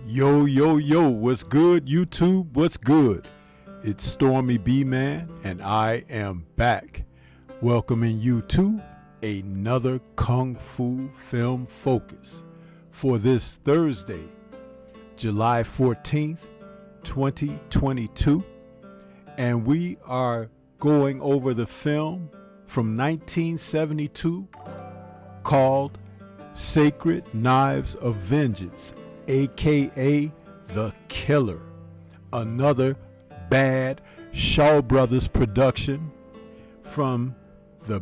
Yo, what's good, YouTube? What's good? It's Stormy B-Man, and I am back, welcoming you to another Kung Fu Film Focus for this Thursday, July 14th, 2022, and we are going over the film from 1972 called Sacred Knives of Vengeance, aka The Killer, another bad Shaw Brothers production from the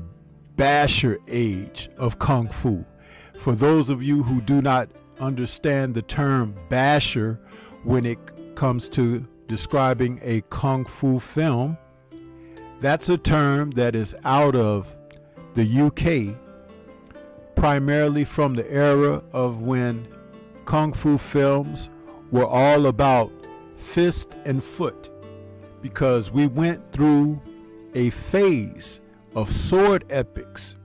basher age of Kung Fu. For those of you who do not understand the term basher when it comes to describing a Kung Fu film, that's a term that is out of the UK, primarily from the era of when Kung Fu films were all about fist and foot, because we went through a phase of sword epics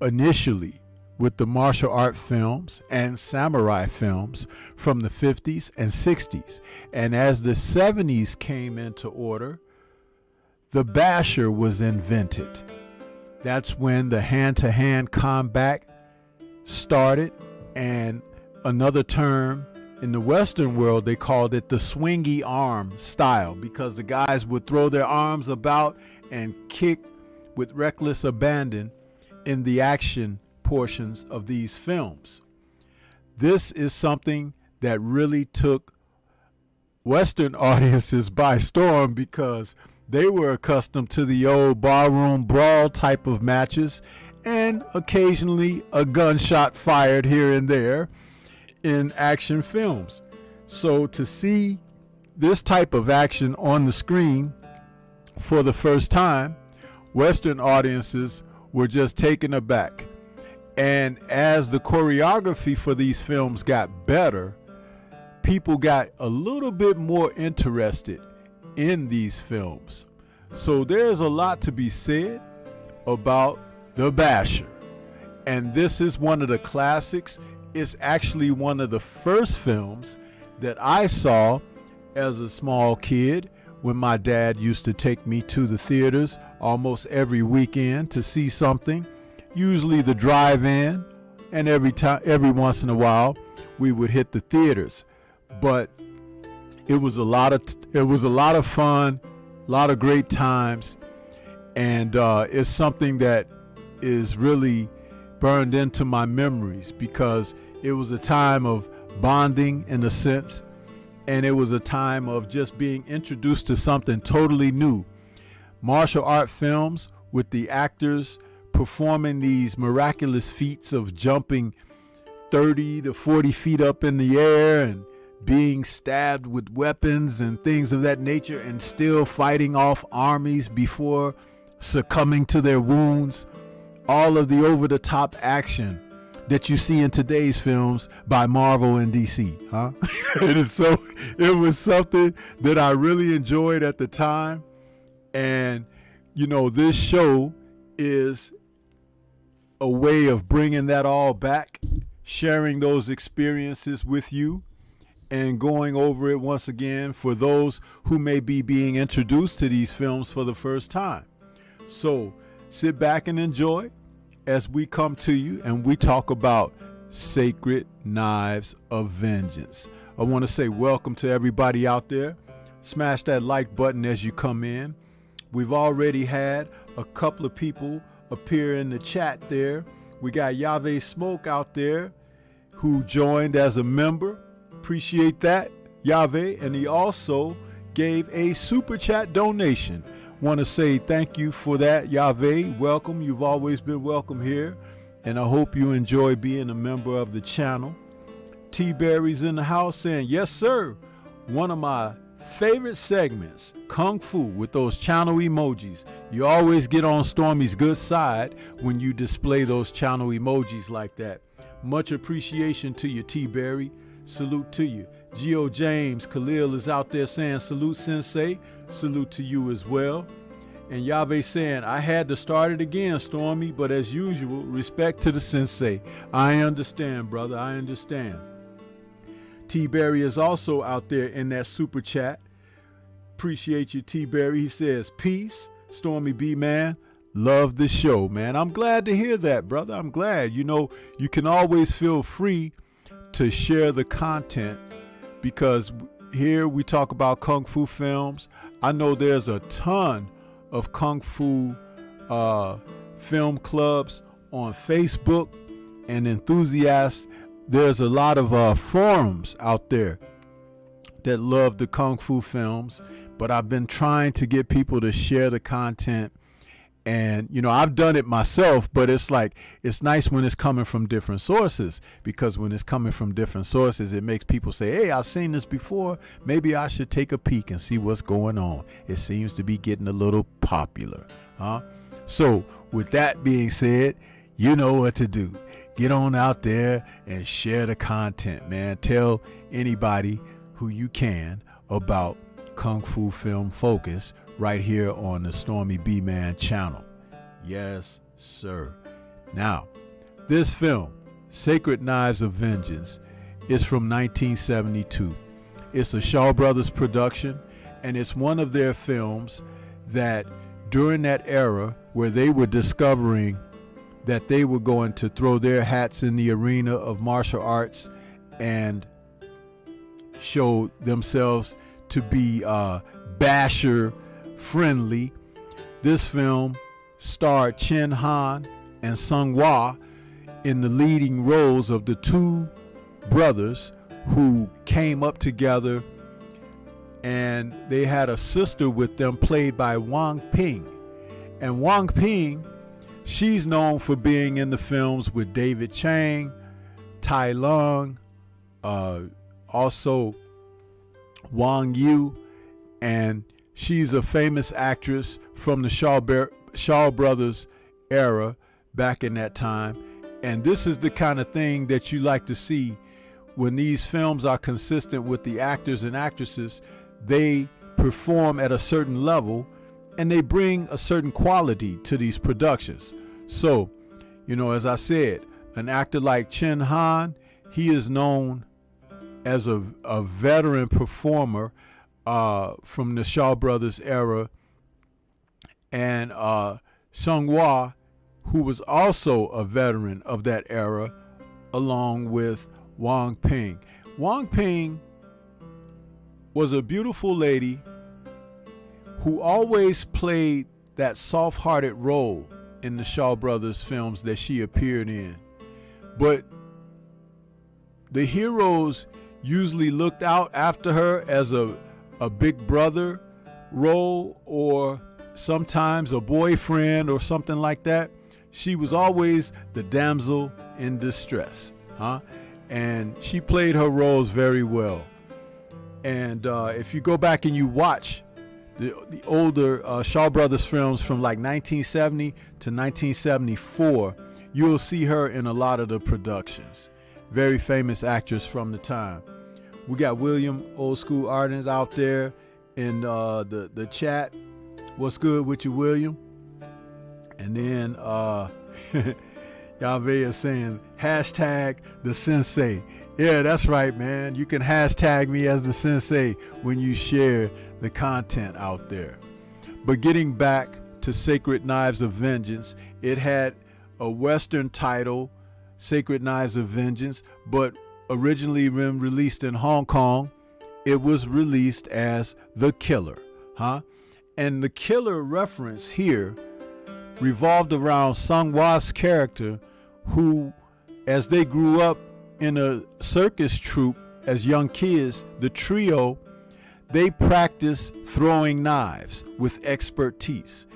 initially with the martial art films and samurai films from the 50s and 60s. And as the 70s came into order, the basher was invented. That's when the hand-to-hand combat started, and another term in the Western world, they called it the swingy arm style, because the guys would throw their arms about and kick with reckless abandon in the action portions of these films. This is something that really took Western audiences by storm, because they were accustomed to the old barroom brawl type of matches and occasionally a gunshot fired here and there in action films. So to see this type of action on the screen for the first time, Western audiences were just taken aback. And as the choreography for these films got better, people got a little bit more interested in these films. So there's a lot to be said about the basher. And this is one of the classics it's actually one of the first films that I saw as a small kid when my dad used to take me to the theaters almost every weekend to see something, usually the drive-in, and every once in a while we would hit the theaters. But it was a lot of fun, a lot of great times, and it's something that is really burned into my memories because it was a time of bonding in a sense, and it was a time of just being introduced to something totally new. Martial art films with the actors performing these miraculous feats of jumping 30 to 40 feet up in the air and being stabbed with weapons and things of that nature and still fighting off armies before succumbing to their wounds. All of the over-the-top action that you see in today's films by Marvel and DC, huh? It was something that I really enjoyed at the time. And, you know, this show is a way of bringing that all back, sharing those experiences with you, and going over it once again for those who may be being introduced to these films for the first time. So sit back and enjoy as we come to you and we talk about Sacred Knives of Vengeance. I want to say welcome to everybody out there. Smash that like button as you come in. We've already had a couple of people appear in the chat there. We got Yahweh Smoke out there who joined as a member. Appreciate that, Yahweh. And he also gave a super chat donation. Want to say thank you for that, Yahweh. Welcome. You've always been welcome here, and I hope you enjoy being a member of the channel. T-Berry's in the house saying, yes, sir. One of my favorite segments, Kung Fu, with those channel emojis. You always get on Stormy's good side when you display those channel emojis like that. Much appreciation to you, T-Berry. Salute to you. Geo James Khalil is out there saying, salute, Sensei. Salute to you as well. And Yahweh saying, I had to start it again, Stormy, but as usual, respect to the Sensei. I understand, brother. I understand. T-Berry is also out there in that super chat. Appreciate you, T-Berry. He says, peace, Stormy B, man. Love the show, man. I'm glad to hear that, brother. I'm glad. You know, you can always feel free to share the content because here we talk about Kung Fu films. I know there's a ton of Kung Fu film clubs on Facebook and enthusiasts. There's a lot of forums out there that love the Kung Fu films, but I've been trying to get people to share the content. And, you know, I've done it myself, but it's like, it's nice when it's coming from different sources, because when it's coming from different sources, it makes people say, hey, I've seen this before. Maybe I should take a peek and see what's going on. It seems to be getting a little popular. So with that being said, you know what to do. Get on out there and share the content, man. Tell anybody who you can about Kung Fu Film Focus right here on the Stormy B-Man channel. Yes, sir. Now, this film, Sacred Knives of Vengeance, is from 1972. It's a Shaw Brothers production, and it's one of their films that during that era where they were discovering that they were going to throw their hats in the arena of martial arts and show themselves to be basher friendly. This film starred Chen Han and Sung Hwa in the leading roles of the two brothers who came up together, and they had a sister with them played by Wang Ping. And Wang Ping, she's known for being in the films with David Chang, Tai Lung, also Wang Yu, and she's a famous actress from the Shaw Brothers era back in that time. And this is the kind of thing that you like to see when these films are consistent with the actors and actresses. They perform at a certain level and they bring a certain quality to these productions. So, you know, as I said, an actor like Chen Han, he is known as a veteran performer from the Shaw Brothers era, and Sung-Hwa, who was also a veteran of that era, along with Wang Ping. Wang Ping was a beautiful lady who always played that soft-hearted role in the Shaw Brothers films that she appeared in. But the heroes usually looked out after her as a big brother role, or sometimes a boyfriend or something like that. She was always the damsel in distress, and she played her roles very well. And if you go back and you watch the older Shaw Brothers films from like 1970 to 1974, you'll see her in a lot of the productions. Very famous actress from the time. We got William, old school artist, out there in the chat. What's good with you, William? And then Yahweh is saying hashtag the sensei. Yeah, that's right, man. You can hashtag me as the sensei when you share the content out there. But getting back to Sacred Knives of Vengeance, it had a Western title, Sacred Knives of Vengeance, but originally when released in Hong Kong, it was released as The Killer, And the Killer reference here revolved around Sung-Hwa's character, who, as they grew up in a circus troupe as young kids, the trio, they practiced throwing knives with expertise.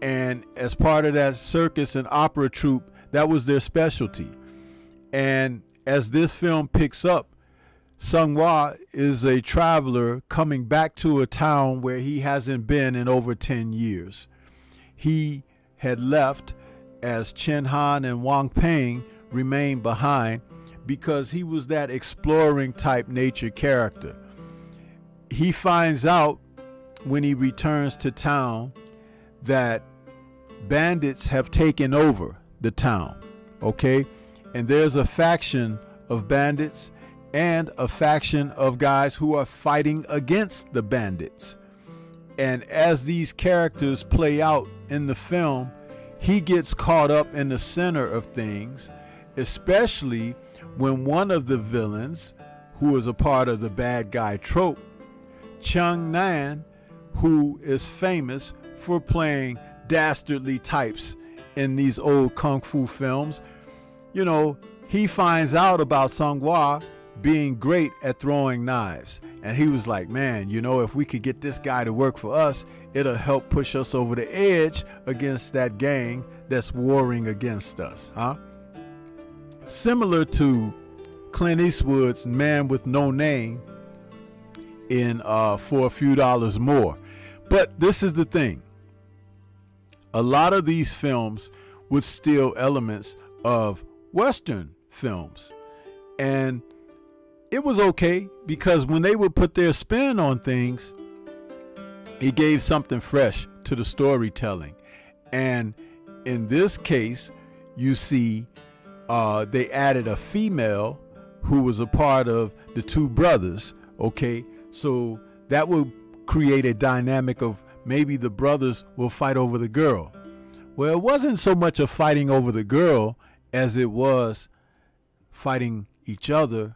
And as part of that circus and opera troupe, that was their specialty. And as this film picks up, Sung-Hwa is a traveler coming back to a town where he hasn't been in over 10 years. He had left as Chen Han and Wang Ping remained behind because he was that exploring type nature character. He finds out when he returns to town that bandits have taken over the town, okay? And there's a faction of bandits and a faction of guys who are fighting against the bandits. And as these characters play out in the film, he gets caught up in the center of things, especially when one of the villains, who is a part of the bad guy trope, Chung Nan, who is famous for playing dastardly types in these old kung fu films, he finds out about Sung-Hwa being great at throwing knives. And he was like, man, if we could get this guy to work for us, it'll help push us over the edge against that gang that's warring against us, Similar to Clint Eastwood's Man with No Name in For a Few Dollars More. But this is the thing. A lot of these films would steal elements of Western films. And it was okay, because when they would put their spin on things, it gave something fresh to the storytelling. And in this case, you see they added a female who was a part of the two brothers, okay? So that would create a dynamic of maybe the brothers will fight over the girl. Well, it wasn't so much of fighting over the girl as it was fighting each other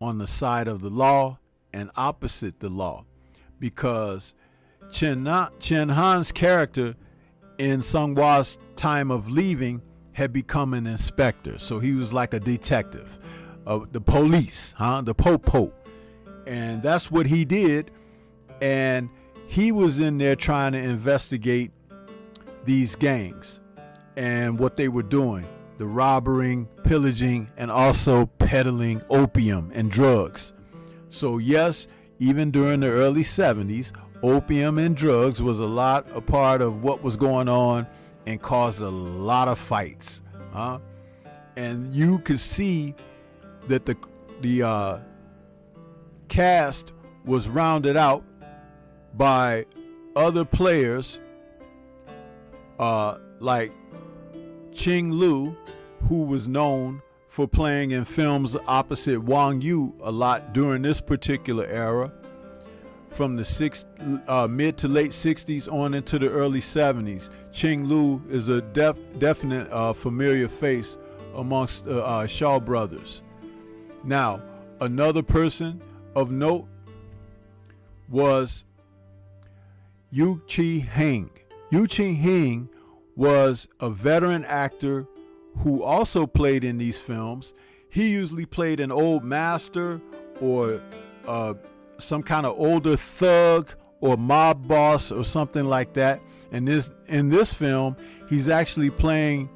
on the side of the law and opposite the law, because Chen Han's character in Sung-Hwa's time of leaving had become an inspector. So he was like a detective of the police, the po-po. And that's what he did. And he was in there trying to investigate these gangs and what they were doing, the robbing, pillaging, and also peddling opium and drugs. So yes, even during the early 70s, opium and drugs was a part of what was going on and caused a lot of fights. And you could see that the cast was rounded out by other players like Ching Lu, who was known for playing in films opposite Wang Yu a lot during this particular era, from the mid to late 60s on into the early 70s. Ching Lu is a definite familiar face amongst Shaw brothers. Now, another person of note was Yu Chi-hing. Yu Chi-hing was a veteran actor who also played in these films. He usually played an old master or some kind of older thug or mob boss or something like that. And in this film, he's actually playing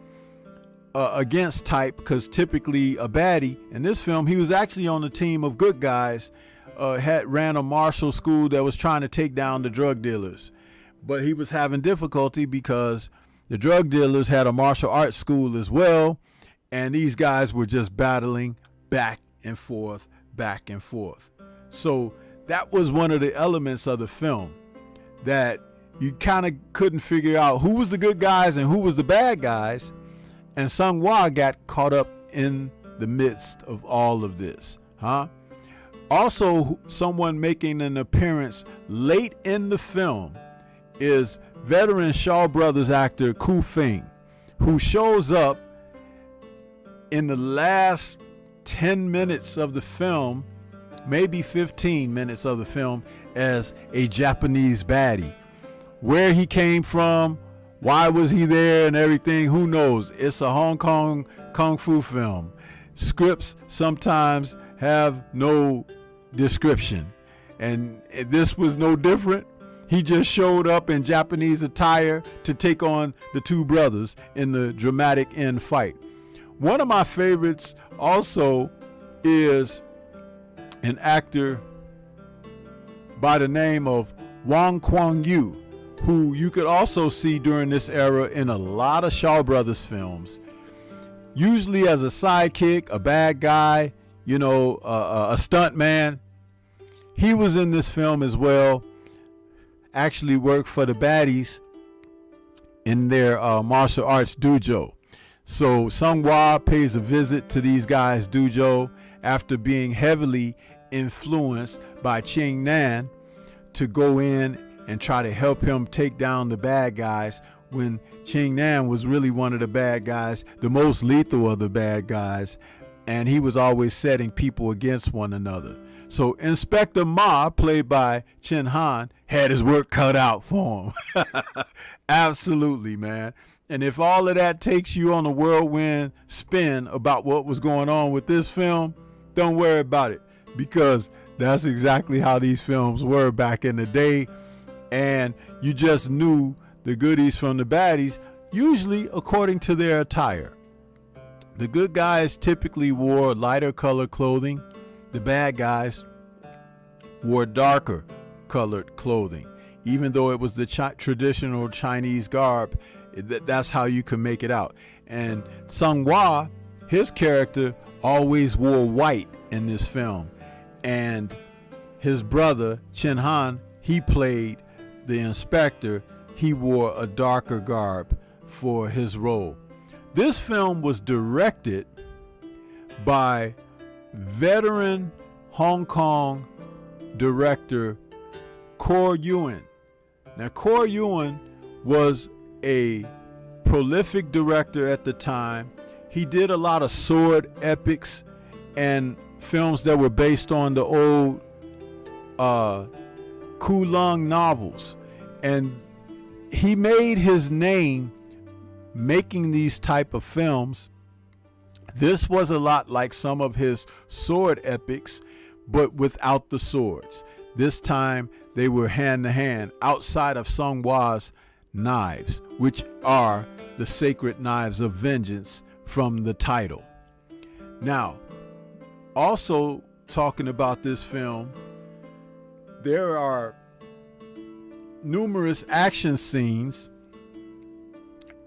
against type, because typically a baddie. In this film, he was actually on the team of good guys, ran a martial school that was trying to take down the drug dealers. But he was having difficulty because the drug dealers had a martial arts school as well, and these guys were just battling back and forth, back and forth. So that was one of the elements of the film, that you kind of couldn't figure out who was the good guys and who was the bad guys. And Sung Hwa got caught up in the midst of all of this. Also, someone making an appearance late in the film is veteran Shaw Brothers actor Ku Feng, who shows up in the last 10 minutes of the film, maybe 15 minutes of the film, as a Japanese baddie. Where he came from, why was he there, and everything, who knows? It's a Hong Kong kung fu film. Scripts sometimes have no description, and this was no different. He just showed up in Japanese attire to take on the two brothers in the dramatic end fight. One of my favorites also is an actor by the name of Wang Kuang-yu, who you could also see during this era in a lot of Shaw Brothers films, usually as a sidekick, a bad guy, a stunt man. He was in this film as well, actually worked for the baddies in their martial arts dojo. So Sung Hwa pays a visit to these guys' dojo after being heavily influenced by Ching Nan to go in and try to help him take down the bad guys, when Ching Nan was really one of the bad guys, the most lethal of the bad guys, and he was always setting people against one another. So Inspector Ma, played by Chen Han, had his work cut out for him. Absolutely, man. And if all of that takes you on a whirlwind spin about what was going on with this film, don't worry about it, because that's exactly how these films were back in the day. And you just knew the goodies from the baddies, usually according to their attire. The good guys typically wore lighter colored clothing. The bad guys wore darker colored clothing. Even though it was the traditional Chinese garb, that's how you could make it out. And Sung Hwa, his character, always wore white in this film. And his brother, Chen Han, he played the inspector. He wore a darker garb for his role. This film was directed by veteran Hong Kong director Kor Yuen. Now, Kor Yuen was a prolific director at the time. He did a lot of sword epics and films that were based on the old Kulong novels. And he made his name making these type of films. This was a lot like some of his sword epics, but without the swords. This time they were hand to hand, outside of Sung Hwa's knives, which are the sacred knives of vengeance from the title. Now, also talking about this film, there are numerous action scenes,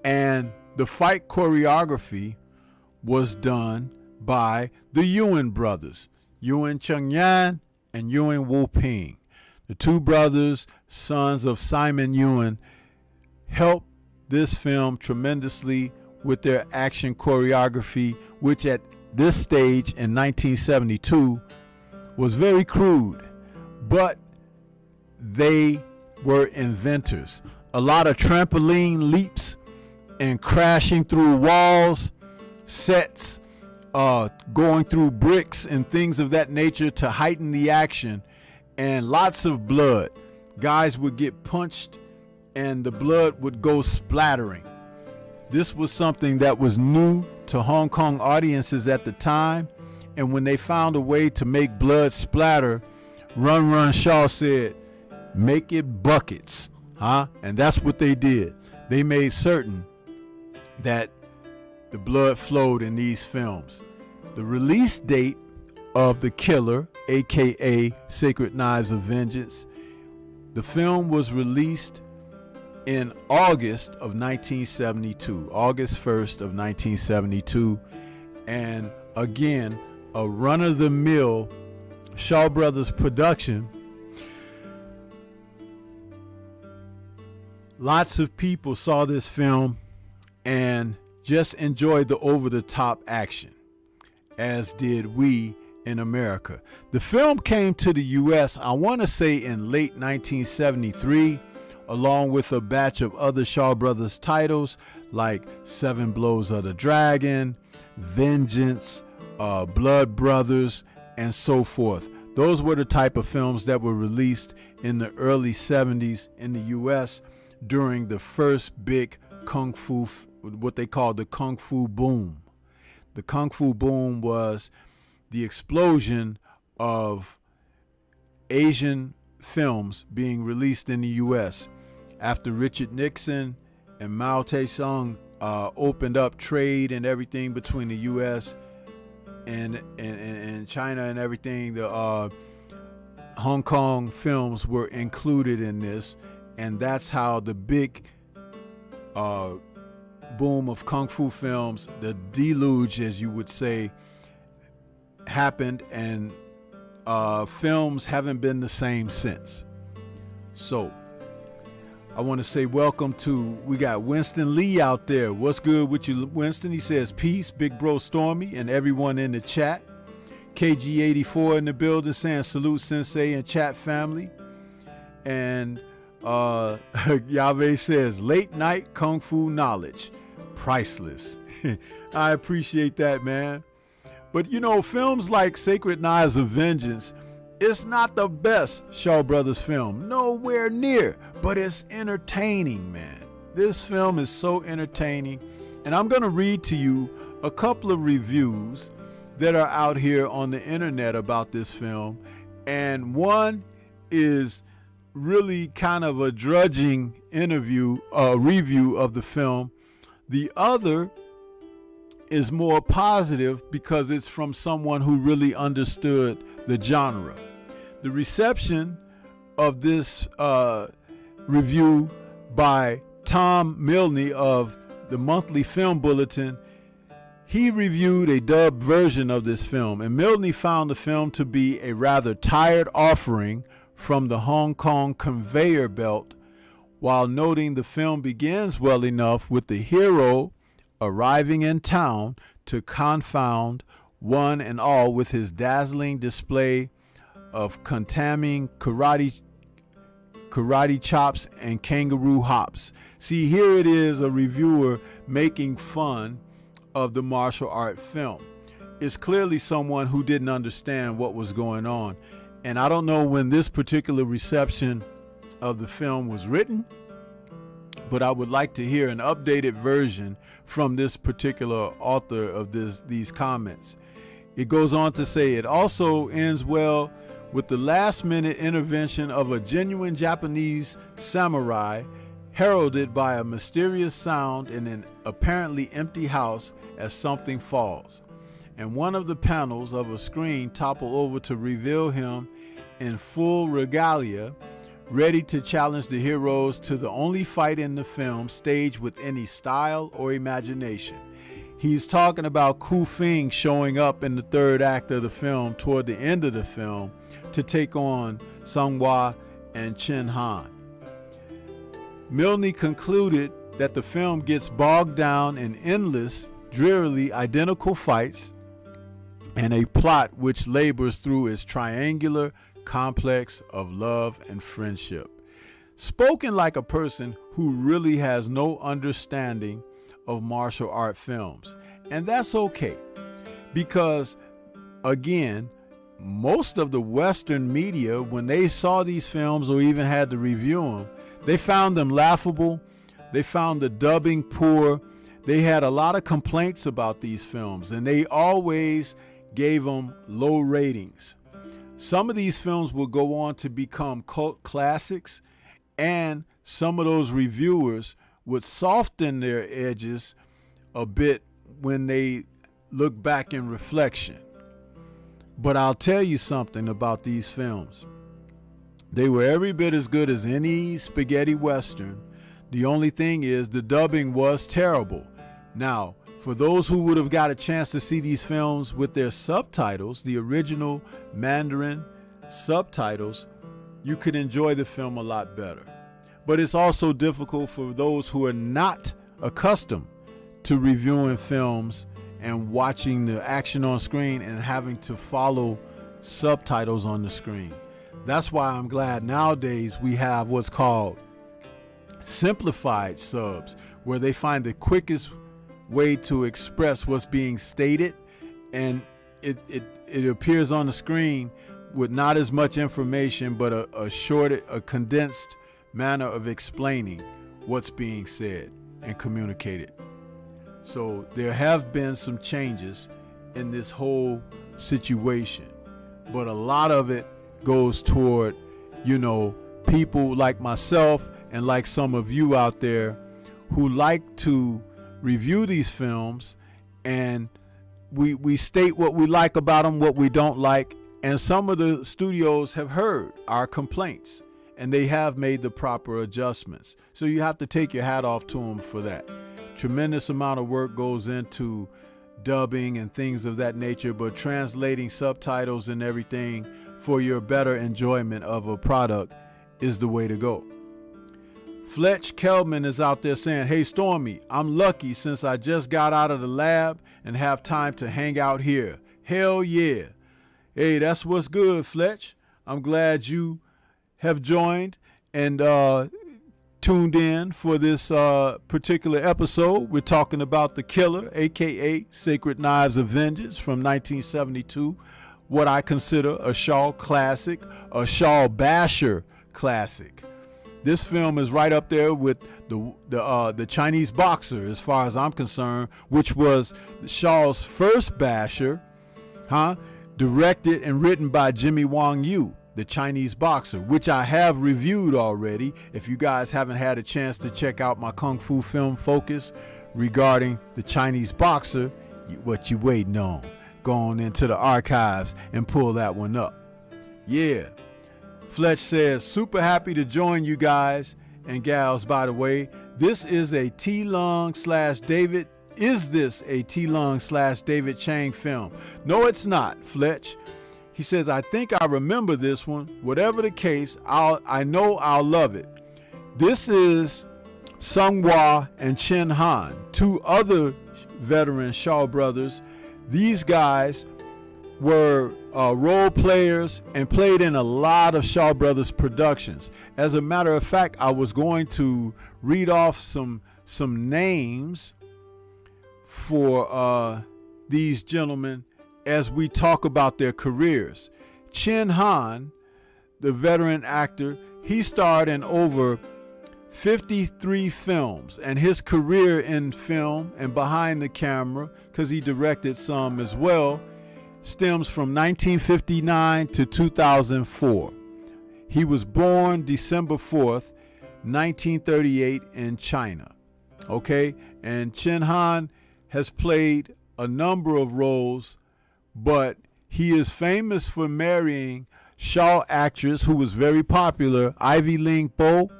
and the fight choreography was done by the Yuen brothers, Yuen Chengyan and Yuen Wu-ping. The two brothers, sons of Simon Yuen, helped this film tremendously with their action choreography, which at this stage in 1972 was very crude, but they were inventors. A lot of trampoline leaps and crashing through walls, sets, going through bricks and things of that nature to heighten the action, and lots of blood. Guys would get punched and the blood would go splattering. This was something that was new to Hong Kong audiences at the time, and when they found a way to make blood splatter, Run Run Shaw said, make it buckets, huh? And that's what they did. They made certain that the blood flowed in these films. The release date of The Killer, aka Sacred Knives of Vengeance, the film was released in August of 1972, August 1st of 1972, and again, a run-of-the-mill Shaw Brothers production. Lots of people saw this film and just enjoyed the over-the-top action, as did we in America. The film came to the U.S., I want to say, in late 1973, along with a batch of other Shaw Brothers titles like Seven Blows of the Dragon, Vengeance, Blood Brothers, and so forth. Those were the type of films that were released in the early 70s in the U.S. during the first big Kung Fu, what they called the Kung Fu boom. The Kung Fu boom was the explosion of Asian films being released in the U.S. after Richard Nixon and Mao Zedong opened up trade and everything between the U.S. and China and everything. The Hong Kong films were included in this, and that's how the big boom of Kung Fu films, the deluge, as you would say, happened, and films haven't been the same since. So I want to say welcome to, we got Winston Lee out there. What's good with you, Winston? He says peace, Big Bro Stormy, and everyone in the chat. KG84 in the building saying salute Sensei and chat family. And Yahweh says late night Kung Fu knowledge, priceless. I appreciate that, man. But you know, films like Sacred Knives of Vengeance, it's not the best Shaw Brothers film, nowhere near, but it's entertaining, man. This film is so entertaining, and I'm going to read to you a couple of reviews that are out here on the internet about this film, and one is really kind of a drudging review of the film. The other is more positive because it's from someone who really understood the genre. The reception of this review by Tom Milne of the Monthly Film Bulletin, he reviewed a dubbed version of this film, and Milne found the film to be a rather tired offering from the Hong Kong conveyor belt, while noting the film begins well enough with the hero arriving in town to confound one and all with his dazzling display of contaming karate chops and kangaroo hops. See, here it is, a reviewer making fun of the martial art film. It's clearly someone who didn't understand what was going on. And I don't know when this particular reception of the film was written, but I would like to hear an updated version from this particular author of these comments. It goes on to say it also ends well with the last-minute intervention of a genuine Japanese samurai, heralded by a mysterious sound in an apparently empty house as something falls, and one of the panels of a screen topple over to reveal him in full regalia, ready to challenge the heroes to the only fight in the film staged with any style or imagination. He's talking about Ku Fing showing up in the third act of the film toward the end of the film to take on Sung Hwa and Chen Han. Milne concluded that the film gets bogged down in endless, drearily identical fights and a plot which labors through its triangular complex of love and friendship. Spoken like a person who really has no understanding of martial art films. And that's okay, because again, most of the Western media, when they saw these films or even had to review them, they found them laughable. They found the dubbing poor. They had a lot of complaints about these films, and they always gave them low ratings. Some of these films will go on to become cult classics, and some of those reviewers would soften their edges a bit when they look back in reflection. But I'll tell you something about these films. They were every bit as good as any spaghetti western. The only thing is the dubbing was terrible. Now, for those who would have got a chance to see these films with their subtitles, the original Mandarin subtitles, you could enjoy the film a lot better. But it's also difficult for those who are not accustomed to reviewing films and watching the action on screen and having to follow subtitles on the screen. That's why I'm glad nowadays we have what's called simplified subs, where they find the quickest way to express what's being stated, and it appears on the screen with not as much information, but a condensed manner of explaining what's being said and communicated. So there have been some changes in this whole situation, but a lot of it goes toward, people like myself and like some of you out there who like to review these films, and we state what we like about them, what we don't like, and some of the studios have heard our complaints and they have made the proper adjustments. So you have to take your hat off to them for that. Tremendous amount of work goes into dubbing and things of that nature, but translating subtitles and everything for your better enjoyment of a product is the way to go. Fletch Kelman is out there saying, "Hey Stormy, I'm lucky since I just got out of the lab and have time to hang out here. Hell yeah." Hey, that's what's good, Fletch. I'm glad you have joined and tuned in for this particular episode. We're talking about The Killer, aka Sacred Knives of Vengeance from 1972. What I consider a Shaw classic, a Shaw basher classic. This film is right up there with the Chinese Boxer, as far as I'm concerned, which was Shaw's first basher, directed and written by Jimmy Wong Yu, the Chinese Boxer, which I have reviewed already. If you guys haven't had a chance to check out my Kung Fu film focus regarding the Chinese Boxer, what you waiting on? Go on into the archives and pull that one up. Yeah. Fletch says, super happy to join you guys and gals, by the way. This is a T-Lung/David. Is this a T-Lung/David Chang film? No, it's not, Fletch. He says, I think I remember this one. Whatever the case, I know I'll love it. This is Sung Hwa and Chen Han, two other veteran Shaw brothers. These guys were role players and played in a lot of Shaw Brothers productions. As a matter of fact, I was going to read off some names for these gentlemen as we talk about their careers. Chen Han, the veteran actor, he starred in over 53 films, and his career in film and behind the camera, because he directed some as well, stems from 1959 to 2004. He was born December 4th, 1938 in China. Okay, and Chen Han has played a number of roles, but he is famous for marrying Shaw actress who was very popular, Ivy Ling Bo,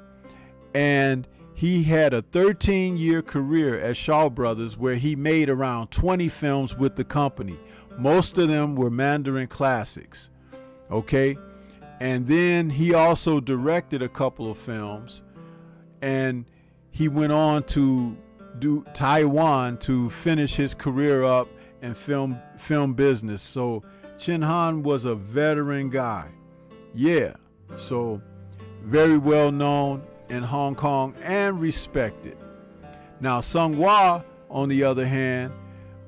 and he had a 13-year career at Shaw Brothers where he made around 20 films with the company. Most of them were Mandarin classics, okay? And then he also directed a couple of films, and he went on to do Taiwan to finish his career up and film business. So Chin Han was a veteran guy. Yeah. So very well known in Hong Kong and respected. Now Sung Hwa, on the other hand,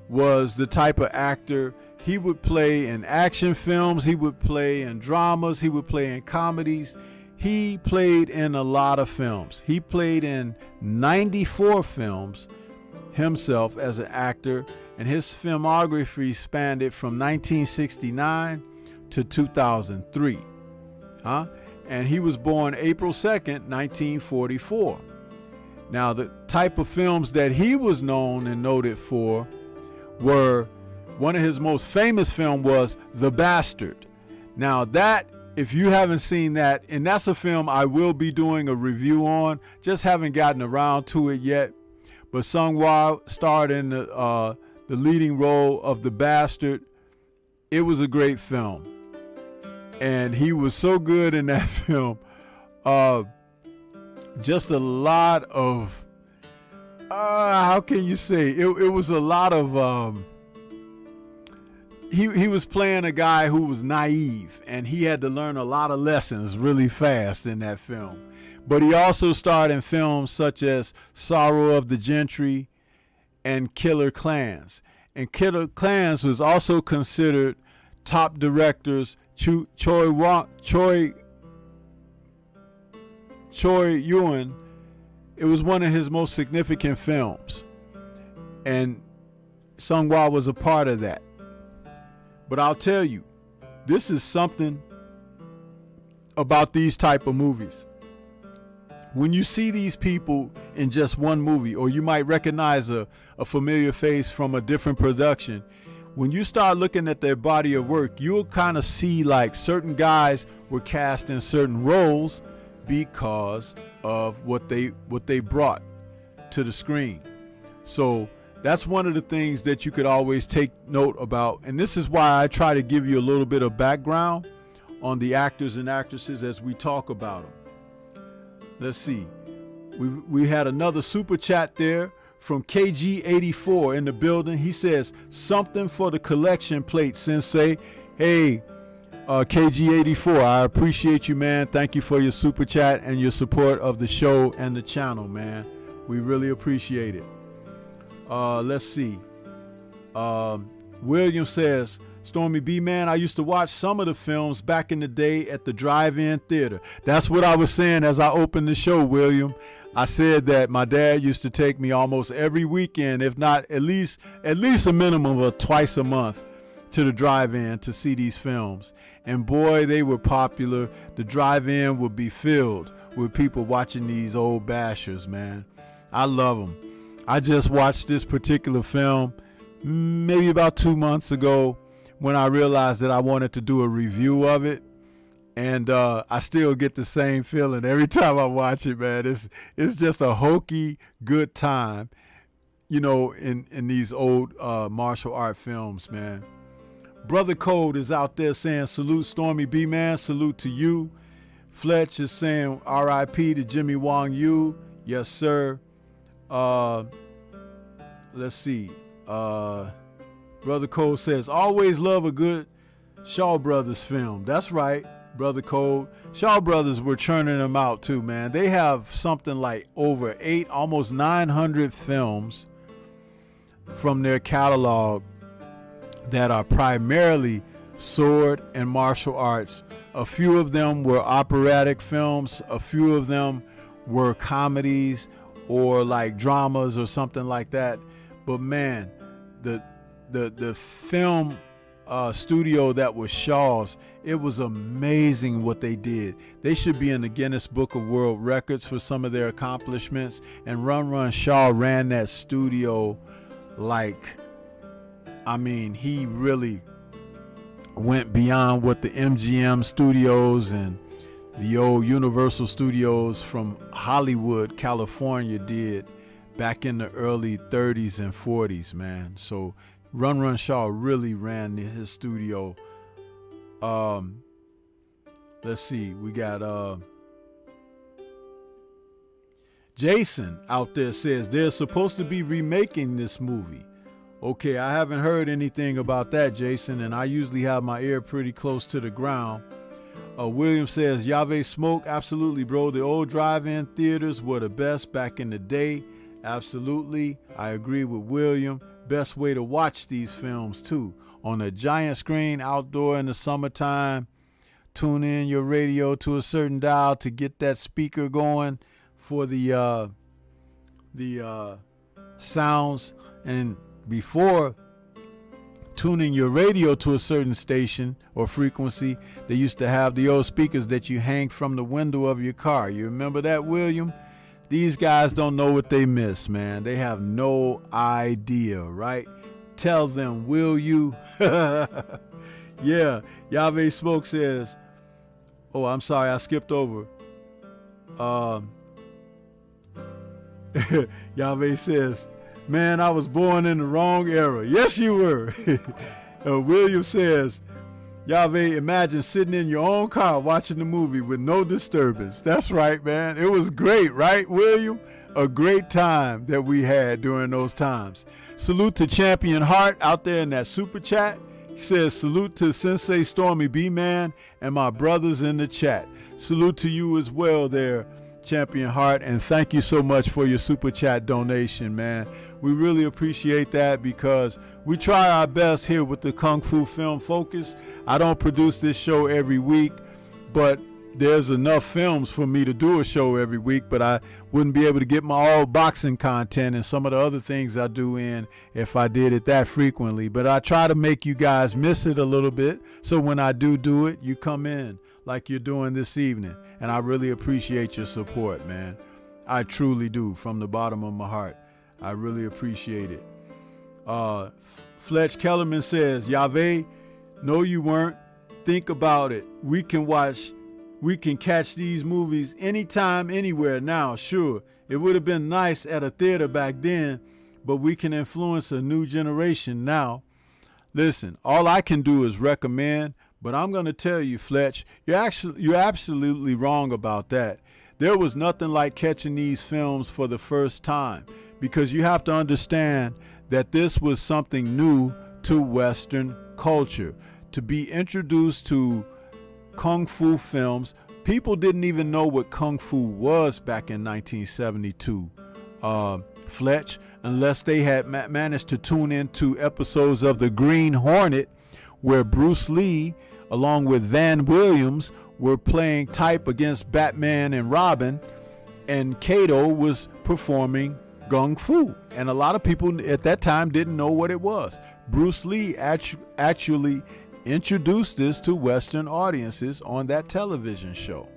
was the type of actor. He would play in action films, he would play in dramas, he would play in comedies. He played in a lot of films. He played in 94 films himself as an actor, and his filmography spanned it from 1969 to 2003. And he was born April 2nd, 1944. Now, the type of films that he was known and noted for were, one of his most famous film was The Bastard. Now that, if you haven't seen that, and that's a film I will be doing a review on, just haven't gotten around to it yet. But Sung Hwa starred in the leading role of The Bastard. It was a great film. And he was so good in that film. Just a lot of, how can you say? It was a lot of, he was playing a guy who was naive, and he had to learn a lot of lessons really fast in that film. But he also starred in films such as Sorrow of the Gentry and Killer Klans. And Killer Klans was also considered top directors. Choi Yuen, it was one of his most significant films. And Sung Hwa was a part of that. But I'll tell you, this is something about these type of movies. When you see these people in just one movie, or you might recognize a familiar face from a different production, when you start looking at their body of work, you'll kind of see like certain guys were cast in certain roles because of what they brought to the screen. So that's one of the things that you could always take note about. And this is why I try to give you a little bit of background on the actors and actresses as we talk about them. Let's see. We had another super chat there from KG84 in the building. He says, something for the collection plate, Sensei. Hey, KG84, I appreciate you, man. Thank you for your super chat and your support of the show and the channel, man. We really appreciate it. Let's see. William says, Stormy B, man, I used to watch some of the films back in the day at the drive-in theater. That's what I was saying as I opened the show, William. I said that my dad used to take me almost every weekend, if not at least a minimum of twice a month, to the drive-in to see these films. And boy, they were popular. The drive-in would be filled with people watching these old bashers, man. I love them. I just watched this particular film maybe about 2 months ago when I realized that I wanted to do a review of it. And I still get the same feeling every time I watch it, man. It's just a hokey good time, you know, in these old martial art films, man. Brother Code is out there saying, salute Stormy B, man. Salute to you. Fletch is saying R.I.P. to Jimmy Wong Yu. Yes, sir. Let's see. Brother Code says, always love a good Shaw Brothers film. That's right, Brother Code. Shaw Brothers were churning them out too, man. They have something like over almost 900 films from their catalog that are primarily sword and martial arts. A few of them were operatic films. A few of them were comedies or like dramas or something like that. But man, the film studio that was Shaw's, it was amazing what they did. They should be in the Guinness Book of World Records for some of their accomplishments. And Run Shaw ran that studio like, I mean, he really went beyond what the MGM studios and the old Universal Studios from Hollywood, California did back in the early 30s and 40s, man. So Run Shaw really ran his studio. Let's see, we got Jason out there says they're supposed to be remaking this movie. Okay, I haven't heard anything about that, Jason, and I usually have my ear pretty close to the ground. William says, Yahweh Smoke, absolutely, bro. The old drive-in theaters were the best back in the day. Absolutely. I agree with William. Best way to watch these films, too. On a giant screen outdoor in the summertime. Tune in your radio to a certain dial to get that speaker going for the sounds. And before tuning your radio to a certain station or frequency, they used to have the old speakers that you hang from the window of your car. You remember that, William? These guys don't know what they miss, man. They have no idea, right? Tell them, will you? Yeah, Yahweh Smoke says, oh, I'm sorry, I skipped over. Yahweh says, man, I was born in the wrong era. Yes, you were. William says, Yahweh, imagine sitting in your own car watching the movie with no disturbance. That's right, man. It was great, right, William? A great time that we had during those times. Salute to Champion Heart out there in that super chat. He says, salute to Sensei Stormy B-Man and my brothers in the chat. Salute to you as well there, Champion Heart, and thank you so much for your super chat donation, man. We really appreciate that because we try our best here with the Kung Fu Film Focus. I don't produce this show every week, but there's enough films for me to do a show every week, but I wouldn't be able to get my all boxing content and some of the other things I do in if I did it that frequently. But I try to make you guys miss it a little bit, so when I do it, you come in like you're doing this evening. And I really appreciate your support, man. I truly do, from the bottom of my heart. I really appreciate it. Fletch Kellerman says, Yahweh, no you weren't. Think about it. We can catch these movies anytime, anywhere now, sure. It would have been nice at a theater back then, but we can influence a new generation now. Listen, all I can do is recommend, but I'm going to tell you, Fletch, you're absolutely wrong about that. There was nothing like catching these films for the first time, because you have to understand that this was something new to Western culture. To be introduced to Kung Fu films, people didn't even know what Kung Fu was back in 1972, Fletch, unless they had managed to tune into episodes of The Green Hornet, where Bruce Lee, along with Van Williams, were playing type against Batman and Robin, and Kato was performing Kung Fu. And a lot of people at that time didn't know what it was. Bruce Lee actually introduced this to Western audiences on that television show.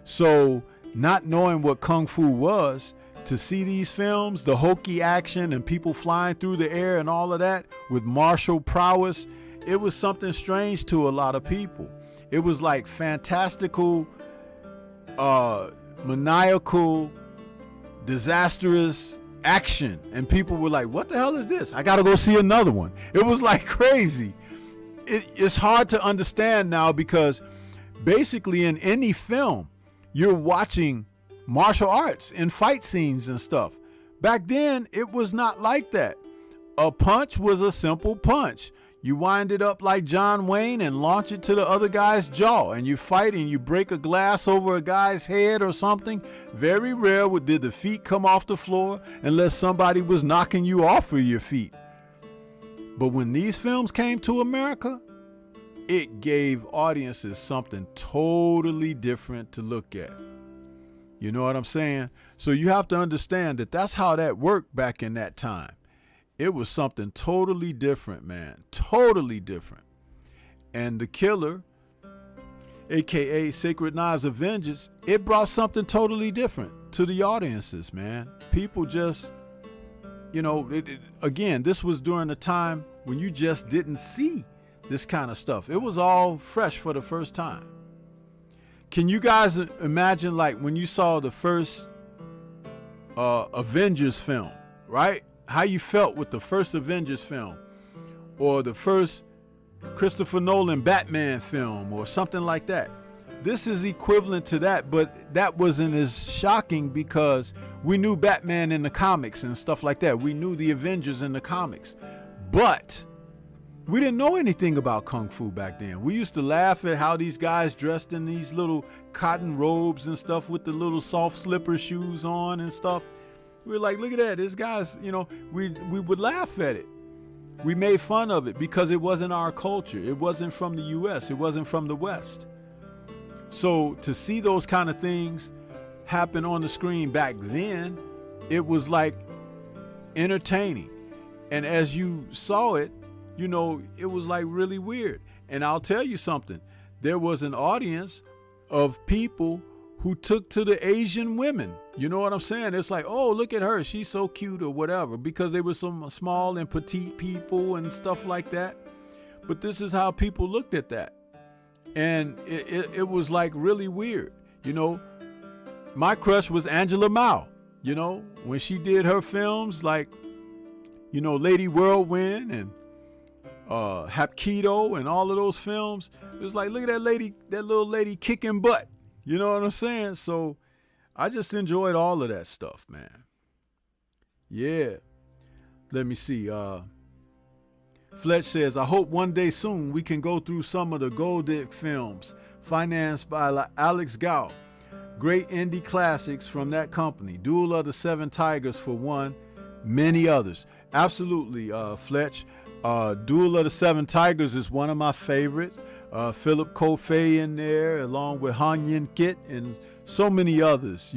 So, not knowing what Kung Fu was, to see these films, the hokey action and people flying through the air and all of that with martial prowess, it was something strange to a lot of people. It was like fantastical, maniacal, disastrous action, and people were like, what the hell is this? I gotta go see another one. It was like crazy. It's hard to understand now, because basically in any film you're watching martial arts and fight scenes and stuff. Back then it was not like that. A punch was a simple punch. You wind it up like John Wayne and launch it to the other guy's jaw, and you fight and you break a glass over a guy's head or something. Very rare did the feet come off the floor unless somebody was knocking you off of your feet. But when these films came to America, it gave audiences something totally different to look at. You know what I'm saying? So you have to understand that that's how that worked back in that time. It was something totally different, man. Totally different. And The Killer, aka Sacred Knives of Vengeance, it brought something totally different to the audiences, man. People just, again, this was during a time when you just didn't see this kind of stuff. It was all fresh for the first time. Can you guys imagine, like, when you saw the first Avengers film, right? How you felt with the first Avengers film, or the first Christopher Nolan Batman film, or something like that. This is equivalent to that, but that wasn't as shocking because we knew Batman in the comics and stuff like that. We knew the Avengers in the comics, but we didn't know anything about Kung Fu back then. We used to laugh at how these guys dressed in these little cotton robes and stuff with the little soft slipper shoes on and stuff. We were like, look at that, this guy's, we would laugh at it. We made fun of it because it wasn't our culture. It wasn't from the US. It wasn't from the West. So to see those kind of things happen on the screen back then, it was like entertaining. And as you saw it, it was like really weird. And I'll tell you something. There was an audience of people who took to the Asian women. You know what I'm saying? It's like, oh, look at her. She's so cute or whatever, because they were some small and petite people and stuff like that. But this is how people looked at that. And it was like really weird. My crush was Angela Mao, when she did her films like, Lady Whirlwind and Hapkido and all of those films. It was like, look at that little lady kicking butt. You know what I'm saying? So I just enjoyed all of that stuff, man. Yeah. Let me see. Fletch says, I hope one day soon we can go through some of the Goldick films financed by Alex Gao. Great indie classics from that company. Duel of the Seven Tigers for one, many others. Absolutely, Fletch. Duel of the Seven Tigers is one of my favorites. Philip Kofei in there, along with Han Yin Kit and so many others,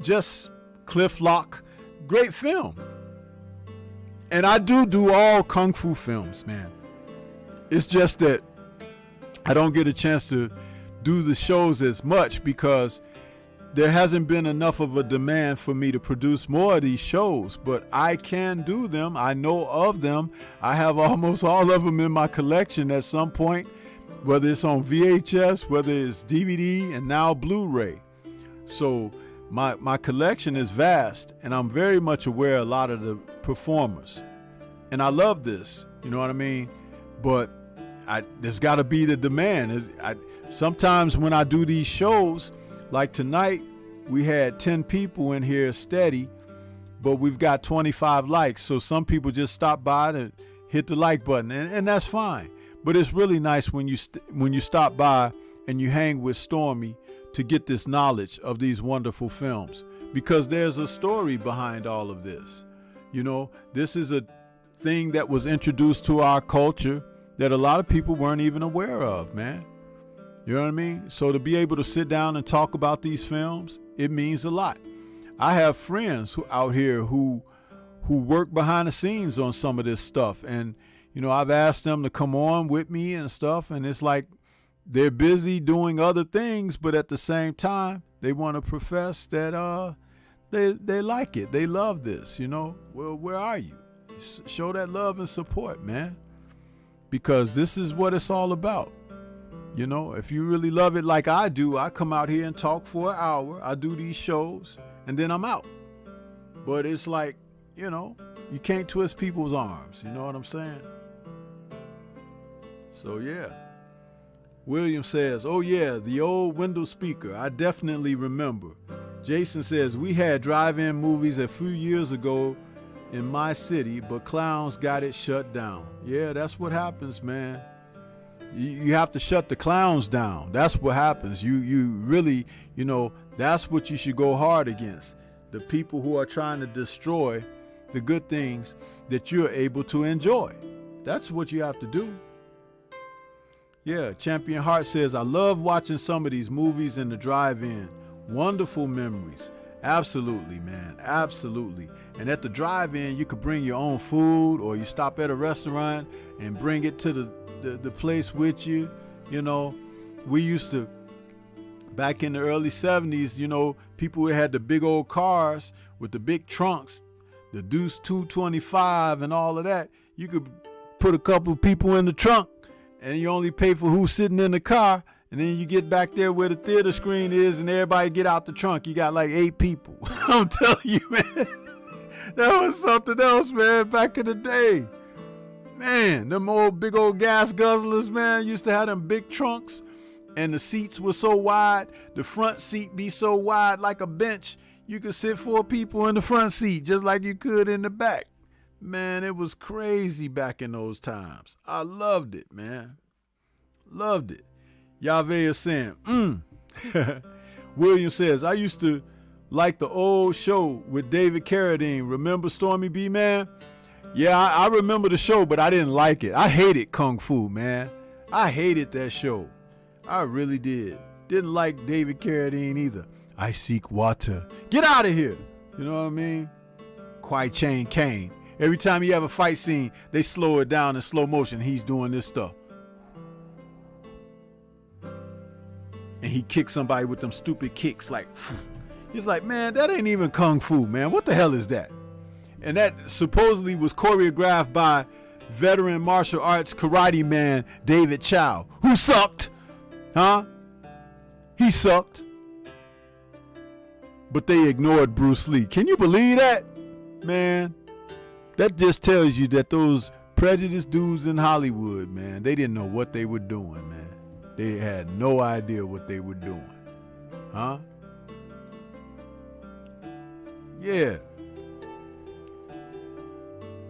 just Cliff Lock. Great film. And I do all Kung Fu films, man. It's just that I don't get a chance to do the shows as much because there hasn't been enough of a demand for me to produce more of these shows, but I can do them. I know of them. I have almost all of them in my collection at some point, whether it's on VHS, whether it's DVD, and now Blu-ray. So my collection is vast, and I'm very much aware of a lot of the performers. And I love this, you know what I mean? But there's got to be the demand. Sometimes when I do these shows, like tonight, we had 10 people in here steady, but we've got 25 likes. So some people just stop by to hit the like button, and that's fine. But it's really nice when you stop by and you hang with Stormy to get this knowledge of these wonderful films, because there's a story behind all of this. This is a thing that was introduced to our culture that a lot of people weren't even aware of, man. You know what I mean? So to be able to sit down and talk about these films, it means a lot. I have friends out here who work behind the scenes on some of this stuff. And, I've asked them to come on with me and stuff. And it's like they're busy doing other things, but at the same time, they want to profess that they like it. They love this, Well, where are you? Show that love and support, man. Because this is what it's all about. If you really love it like I do, I come out here and talk for an hour. I do these shows and then I'm out. But it's like, you can't twist people's arms. You know what I'm saying? So, yeah. William says, oh, yeah, the old window speaker. I definitely remember. Jason says, we had drive-in movies a few years ago in my city, but clowns got it shut down. Yeah, that's what happens, man. You have to shut the clowns down. That's what happens. You really, that's what you should go hard against. The people who are trying to destroy the good things that you're able to enjoy. That's what you have to do. Yeah, Champion Heart says, I love watching some of these movies in the drive-in. Wonderful memories. Absolutely, man. Absolutely. And at the drive-in, you could bring your own food, or you stop at a restaurant and bring it to the place with you. We used to, back in the early 70s, people had the big old cars with the big trunks, the Deuce 225 and all of that. You could put a couple of people in the trunk and you only pay for who's sitting in the car. And then you get back there where the theater screen is and everybody get out the trunk. You got like 8 people. I'm telling you, man, that was something else, man, back in the day. Man, them big old gas guzzlers, man, used to have them big trunks. and the seats were so wide, the front seat be so wide like a bench, you could sit 4 people in the front seat just like you could in the back. Man, it was crazy back in those times. I loved it, man. Loved it. Yahweh is saying, William says, I used to like the old show with David Carradine. Remember Stormy B, man? Yeah, I remember the show, but I didn't like it. I hated Kung Fu, man. I hated that show. I really did. Didn't like David Carradine either. I seek water. Get out of here. You know what I mean? Kwai Chang Caine. Every time you have a fight scene, they slow it down in slow motion. He's doing this stuff. And he kicks somebody with them stupid kicks like, he's like, man, that ain't even Kung Fu, man. What the hell is that? And that supposedly was choreographed by veteran martial arts karate man David Chow, who sucked. Huh? He sucked. But they ignored Bruce Lee. Can you believe that? Man, that just tells you that those prejudiced dudes in Hollywood, man, they didn't know what they were doing, man. They had no idea what they were doing. Huh? Yeah.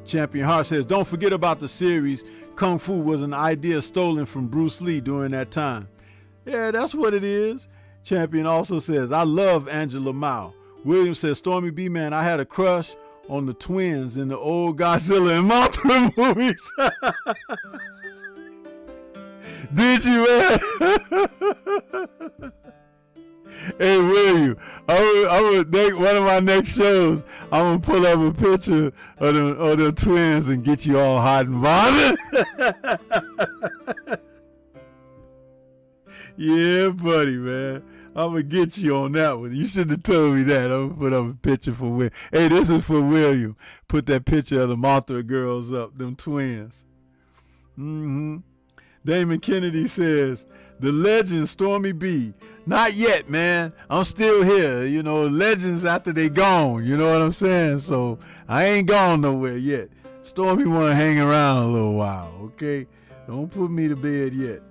Champion Hart says, don't forget about the series. Kung Fu was an idea stolen from Bruce Lee during that time. Yeah, that's what it is. Champion also says, I love Angela Mao. William says, Stormy B, man, I had a crush on the twins in the old Godzilla and Mothra movies. Did you, man? Hey, William, I would one of my next shows, I'm gonna pull up a picture of the twins and get you all hot and bothered. Yeah, buddy, man. I'm gonna get you on that one. You shouldn't have told me that. I'm gonna put up a picture for William. Hey, this is for William. Put that picture of the Mothra girls up, them twins. Damon Kennedy says, the legend Stormy B. Not yet, man. I'm still here. You know, legends after they gone. You know what I'm saying? So I ain't gone nowhere yet. Stormy want to hang around a little while, okay? Don't put me to bed yet.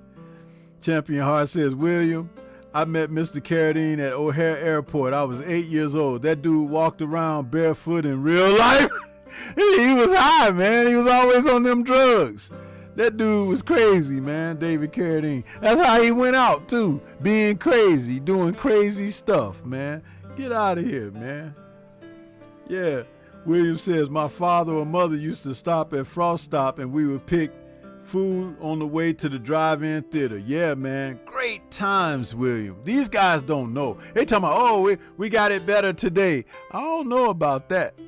Champion Hart says, William, I met Mr. Carradine at O'Hare Airport. I was 8 years old. That dude walked around barefoot in real life. He was high, man. He was always on them drugs. That dude was crazy, man, David Carradine. That's how he went out, too, being crazy, doing crazy stuff, man. Get out of here, man. Yeah, William says, my father or mother used to stop at Frost Stop and we would pick food on the way to the drive-in theater. Yeah, man, great times, William. These guys don't know. They talking about, oh, we got it better today. I don't know about that.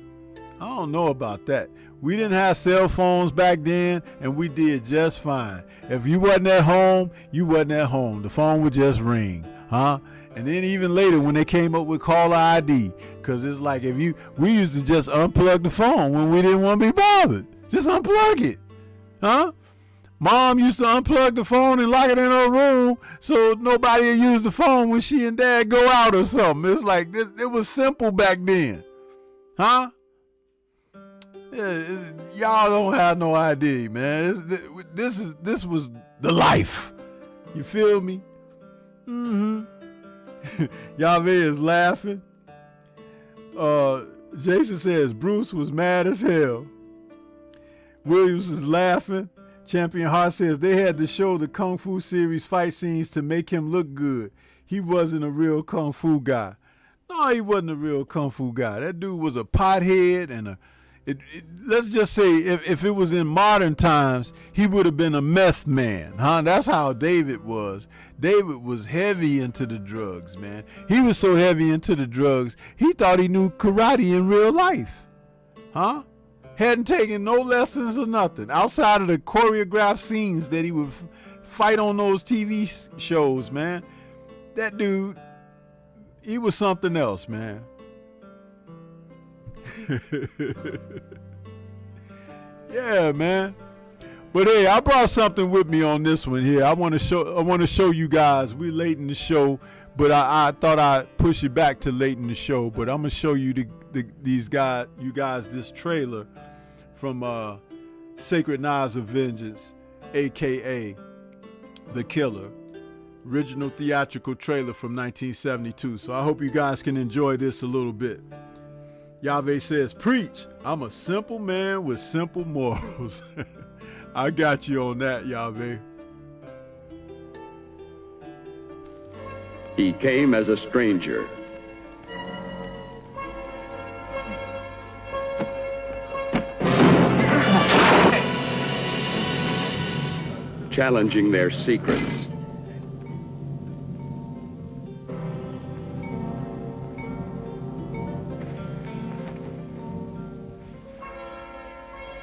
We didn't have cell phones back then, and we did just fine. If you wasn't at home, you wasn't at home. The phone would just ring, huh? And then even later when they came up with caller ID, because it's like we used to just unplug the phone when we didn't want to be bothered. Just unplug it, huh? Mom used to unplug the phone and lock it in her room so nobody would use the phone when she and dad go out or something. It's like, it was simple back then, huh? Yeah, y'all don't have no idea, man. This was the life. You feel me? Yahweh is laughing. Jason says Bruce was mad as hell. Williams is laughing. Champion Hart says they had to show the Kung Fu series fight scenes to make him look good. He wasn't a real Kung Fu guy. No, he wasn't a real Kung Fu guy. That dude was a pothead and let's just say if it was in modern times, he would have been a meth man, huh? That's how David was. David was heavy into the drugs, man. He was so heavy into the drugs, he thought he knew karate in real life, huh? Hadn't taken no lessons or nothing outside of the choreographed scenes that he would fight on those TV shows, man. That dude, he was something else, man. Yeah, man. But hey, I brought something with me on this one here. I want to show you guys. We're late in the show, but I thought I'd push it back to late in the show. But I'm gonna show you you guys this trailer from Sacred Knives of Vengeance, aka The Killer. Original theatrical trailer from 1972. So I hope you guys can enjoy this a little bit. Yahweh says, preach. I'm a simple man with simple morals. I got you on that, Yahweh. He came as a stranger. Challenging their secrets.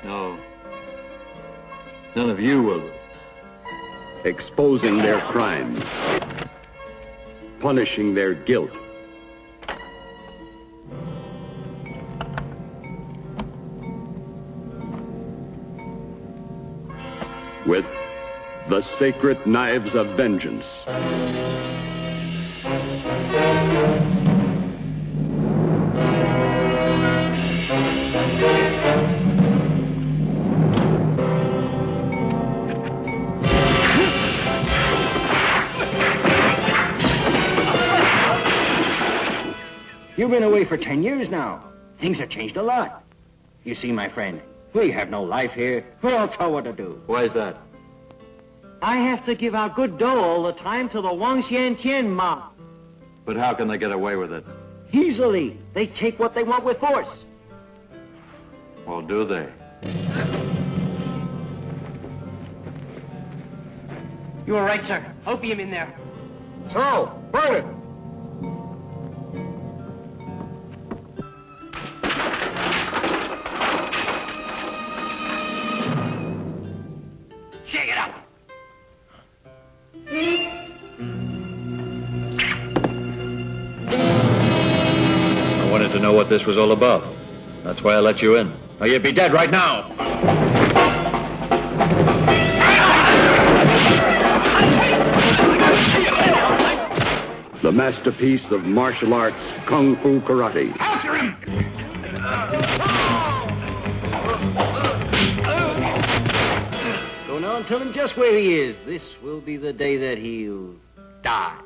No. None of you will. Exposing their crimes. Punishing their guilt. With the sacred knives of vengeance. You've been away for 10 years now. Things have changed a lot. You see, my friend, we have no life here. We don't know what to do. Why is that? I have to give out good dough all the time to the Wang Xianqian mob. But how can they get away with it? Easily. They take what they want with force. Well, do they? You were right, sir. Opium in there. So, burn it. Shake it up. I wanted to know what this was all about. That's why I let you in. Or you'd be dead right now. The masterpiece of martial arts, Kung Fu Karate. After him! Go now and tell him just where he is. This will be the day that he'll die.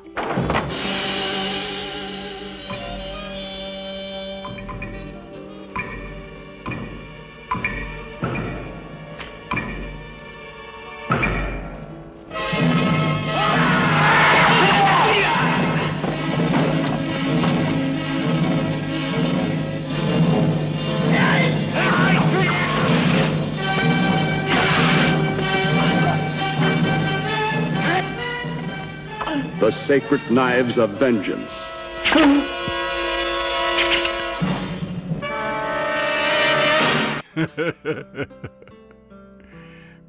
The sacred knives of vengeance.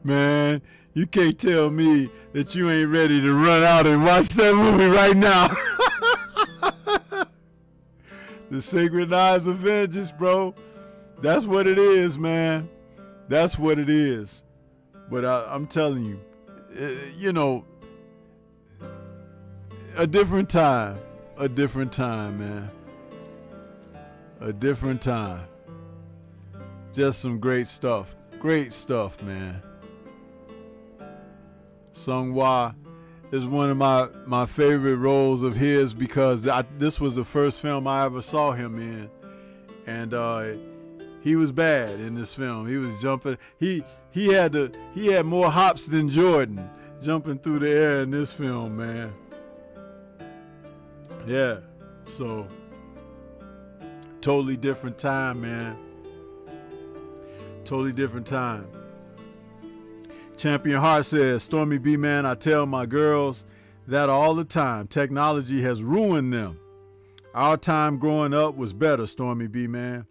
Man, you can't tell me that you ain't ready to run out and watch that movie right now. The Sacred Knives of Vengeance, bro. That's what it is, man. That's what it is. But I'm telling you, you know, a different time, man. A different time. Just some great stuff, man. Sung Hwa is one of my favorite roles of his because this was the first film I ever saw him in, and he was bad in this film. He was jumping. He had more hops than Jordan jumping through the air in this film, man. Yeah, so totally different time, man. Totally different time. Champion Heart says, Stormy B, man, I tell my girls that all the time. Technology has ruined them. Our time growing up was better, Stormy B, man.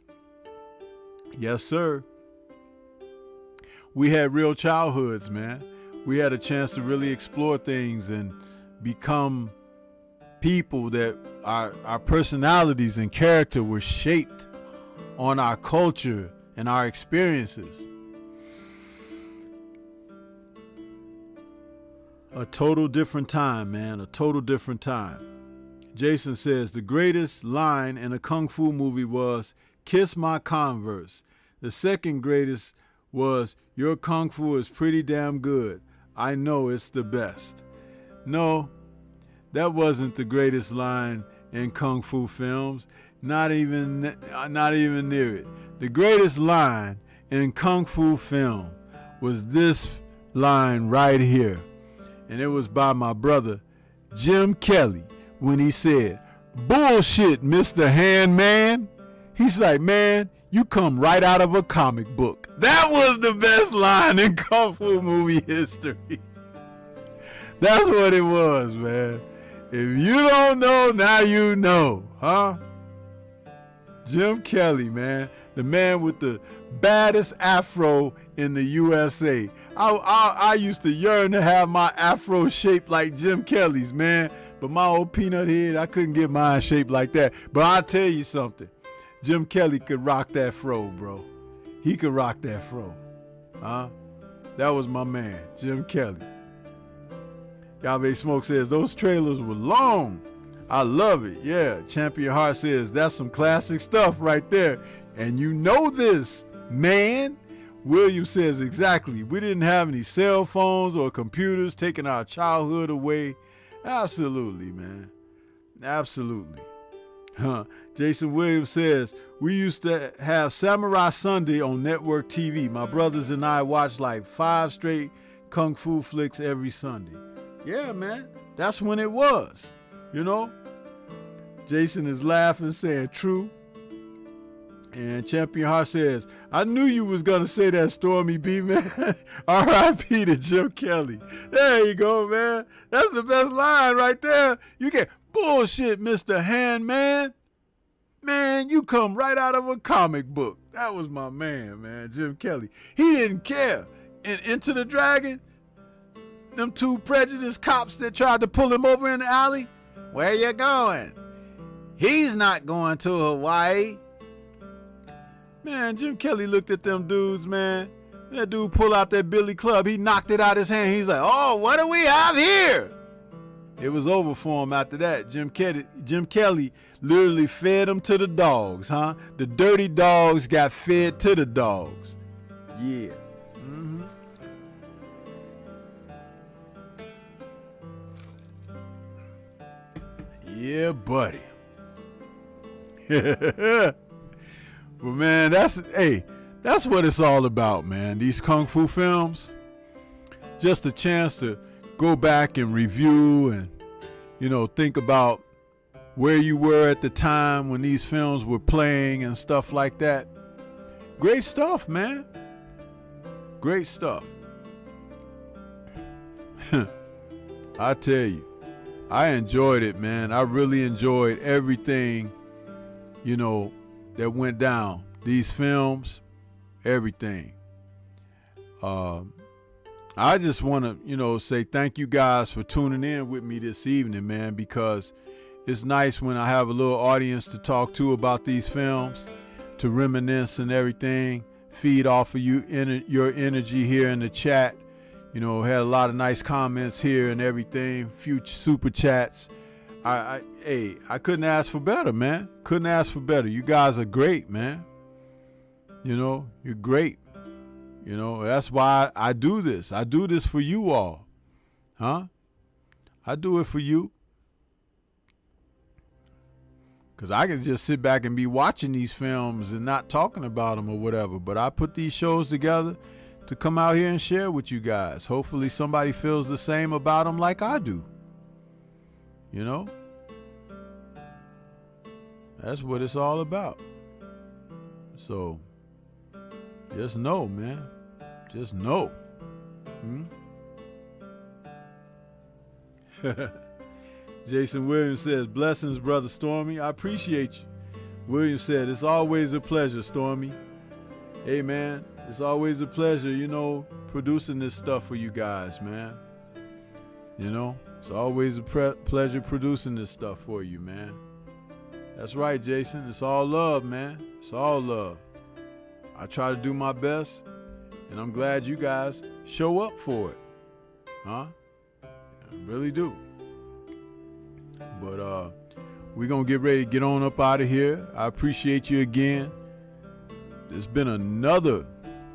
Yes, sir. We had real childhoods, man. We had a chance to really explore things and become people that our personalities and character were shaped on our culture and our experiences. A total different time, man. A total different time. Jason says the greatest line in a Kung Fu movie was, "Kiss my Converse." The second greatest was, "Your Kung Fu is pretty damn good. I know it's the best." No, That wasn't the greatest line in kung fu films. Not even near it. The greatest line in kung fu film was this line right here. And it was by my brother Jim Kelly when he said, "Bullshit, Mr. Handman." He's like, "Man, you come right out of a comic book." That was the best line in kung fu movie history. That's what it was, man. If you don't know, now you know, huh? Jim Kelly, man. The man with the baddest afro in the USA. I used to yearn to have my afro shaped like Jim Kelly's, man. But my old peanut head, I couldn't get mine shaped like that. But I'll tell you something. Jim Kelly could rock that fro, bro. He could rock that fro. Huh? That was my man, Jim Kelly. Yahweh Smoke says, those trailers were long. I love it. Yeah. Champion Heart says, that's some classic stuff right there. And you know this, man. William says, exactly. We didn't have any cell phones or computers taking our childhood away. Absolutely, man. Absolutely. Jason Williams says, we used to have Samurai Sunday on network TV. My brothers and I watched like 5 straight kung fu flicks every Sunday. Yeah, man. That's when it was, you know. Jason is laughing, saying true. And Champion Heart says, I knew you was going to say that, Stormy B, man. R.I.P. to Jim Kelly. There you go, man. That's the best line right there. You get bullshit, Mr. Handman. Man, you come right out of a comic book. That was my man, Jim Kelly. He didn't care. In Into the Dragon, them 2 prejudiced cops that tried to pull him over in the alley, where you going? He's not going to Hawaii. Man, Jim Kelly looked at them dudes, man. That dude pulled out that billy club. He knocked it out his hand. He's like, oh, what do we have here? It was over for him after that. Jim Kelly literally fed them to the dogs, huh? The dirty dogs got fed to the dogs. Yeah. Mm-hmm. Yeah, buddy. But man, that's what it's all about, man. These kung fu films, just a chance to go back and review and, think about where you were at the time when these films were playing and stuff like that. Great stuff, man. Great stuff. I tell you, I enjoyed it, man. I really enjoyed everything, that went down. These films, everything. I just want to, say thank you guys for tuning in with me this evening, man, because it's nice when I have a little audience to talk to about these films, to reminisce and everything, feed off of your energy here in the chat. Had a lot of nice comments here and everything, few super chats. I couldn't ask for better, man. Couldn't ask for better. You guys are great, man. You're great. That's why I do this. I do this for you all. Huh? I do it for you. Because I can just sit back and be watching these films and not talking about them or whatever. But I put these shows together to come out here and share with you guys. Hopefully somebody feels the same about them like I do. That's what it's all about. So just know, man. Just know. Jason Williams says, blessings, Brother Stormy. I appreciate you. Williams said, it's always a pleasure, Stormy. Hey, man, it's always a pleasure, producing this stuff for you guys, man. It's always a pleasure producing this stuff for you, man. That's right, Jason. It's all love, man. It's all love. I try to do my best, and I'm glad you guys show up for it. Huh? I really do. But we're going to get ready to get on up out of here. I appreciate you again. There's been another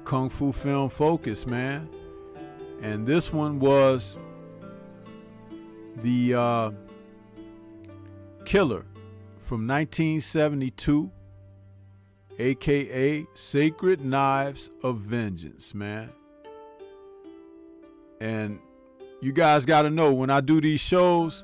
Kung Fu Film Focus, man. And this one was the Killer from 1972, aka Sacred Knives of Vengeance, man. And you guys got to know, when I do these shows,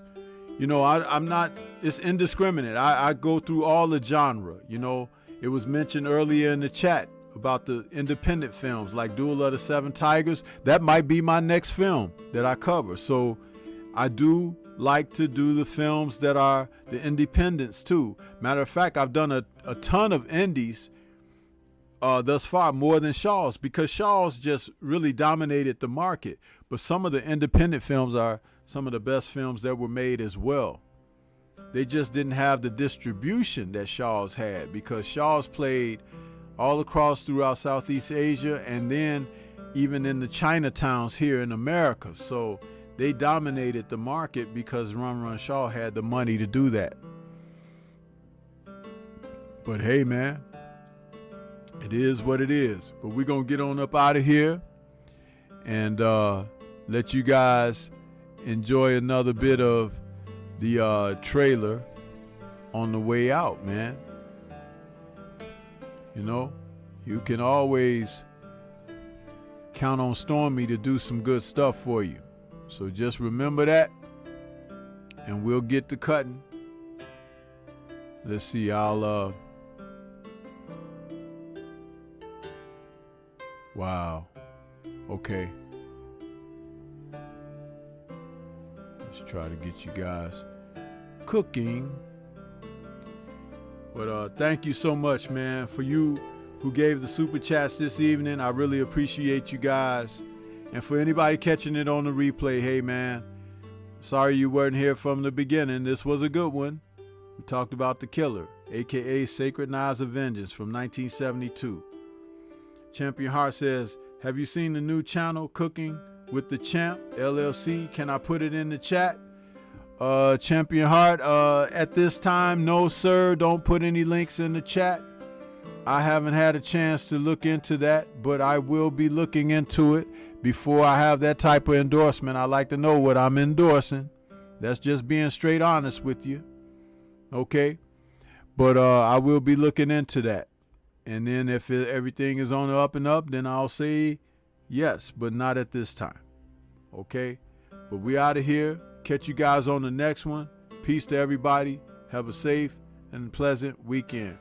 you know, I'm not, it's indiscriminate. I go through all the genre. You know, it was mentioned earlier in the chat about the independent films like Duel of the Seven Tigers. That might be my next film that I cover. So I do like to do the films that are the independents too. Matter of fact, I've done a ton of indies thus far, more than Shaw's, because Shaw's just really dominated the market. But some of the independent films are some of the best films that were made as well. They just didn't have the distribution that Shaw's had, because Shaw's played all across throughout Southeast Asia and then even in the Chinatowns here in America. So they dominated the market because Run Run Shaw had the money to do that. But hey, man, it is what it is. But we're going to get on up out of here and let you guys enjoy another bit of the trailer on the way out, man. You know, you can always count on Stormy to do some good stuff for you. So just remember that, and we'll get to cutting. Let's see, I'll wow. Okay. Let's try to get you guys cooking. But thank you so much, man, for you who gave the super chats this evening. I really appreciate you guys. And for anybody catching it on the replay, hey, man, sorry you weren't here from the beginning. This was a good one. We talked about The Killer, a.k.a. Sacred Knives of Vengeance from 1972. Champion Heart says, have you seen the new channel, Cooking with the Champ, LLC? Can I put it in the chat? Champion Heart, at this time, no, sir. Don't put any links in the chat. I haven't had a chance to look into that, but I will be looking into it before I have that type of endorsement. I like to know what I'm endorsing. That's just being straight honest with you. Okay? But I will be looking into that. And then if everything is on the up and up, then I'll say yes, but not at this time. Okay? But we out of here. Catch you guys on the next one. Peace to everybody. Have a safe and pleasant weekend.